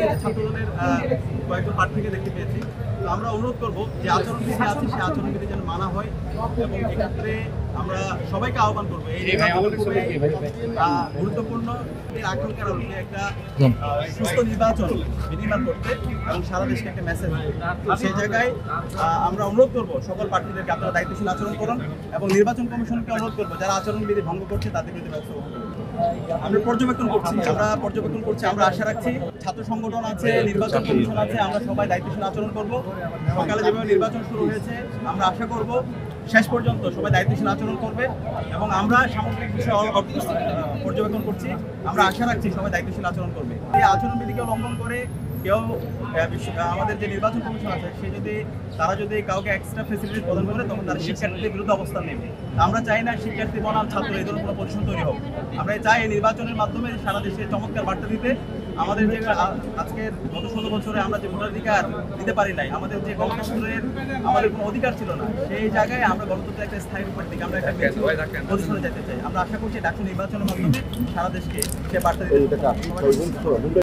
যে ছাত্রদলের কয়েকজন প্রার্থীকে দেখতে পেয়েছি। তো আমরা অনুরোধ করব যে আচরণবিধি আছে সেই আচরণবিধি যেন মানা হয়, এবং এক্ষেত্রে আমরা সবাইকে আহ্বান করবো এই গুরুত্বপূর্ণ আকাঙ্ক্ষার আলোকে একটা সুস্থ নির্বাচন বিনির্মাণ করতে এবং সারা দেশকে একটা মেসেজ। সেই জায়গায় আমরা অনুরোধ করবো সকল প্রার্থীদেরকে আপনারা দায়িত্বশীল আচরণ করুন, এবং নির্বাচন কমিশনকে অনুরোধ করবো যারা আচরণবিধি ভঙ্গ করছে তাদের বিরুদ্ধে ব্যবস্থা গ্রহণ করুন। আমরা পর্যবেক্ষণ করছি, আমরা আশা রাখছি ছাত্র সংগঠন আছে, নির্বাচন কমিশন আছে, আমরা সবাই দায়িত্বশীল আচরণ করব। সকালে যেভাবে নির্বাচন শুরু হয়েছে আমরা আশা করব শেষ পর্যন্ত সবাই দায়িত্বশীল আচরণ করবে, এবং আমরা সামগ্রিক বিষয় পর্যবেক্ষণ করছি, আমরা আশা রাখছি সবাই দায়িত্বশীল আচরণ করবে। এই আচরণবিধিকে লঙ্ঘন করে কেউ আমাদের যে নির্বাচন কমিশন আছে তারা যদি কাউকে এক্সট্রা ফেসিলিটি প্রদান করে তখন তারা শিক্ষার্থীদের বিরুদ্ধে অবস্থান নেবে। আমরা চাই না শিক্ষার্থী বনাম ছাত্র এই ধরনের কোনো পজিশন তৈরি হোক। আমরা চাই এই নির্বাচনের মাধ্যমে সারা দেশে চমৎকার বার্তা দিতে। আমাদের যে আজকের গত 16 বছরে আমরা যে ভোটাধিকার দিতে পারি নাই, আমাদের যে গণতন্ত্রের আমাদের কোনো অধিকার ছিল না, সেই জায়গায় আমরা গণতন্ত্রের একটা স্থায়ী রূপের দিকে আমরা একটা পজিশনে যেতে চাই। আমরা আশা করছি ডাকসু নির্বাচনের মাধ্যমে সারা দেশকে সে বার্তা দিতে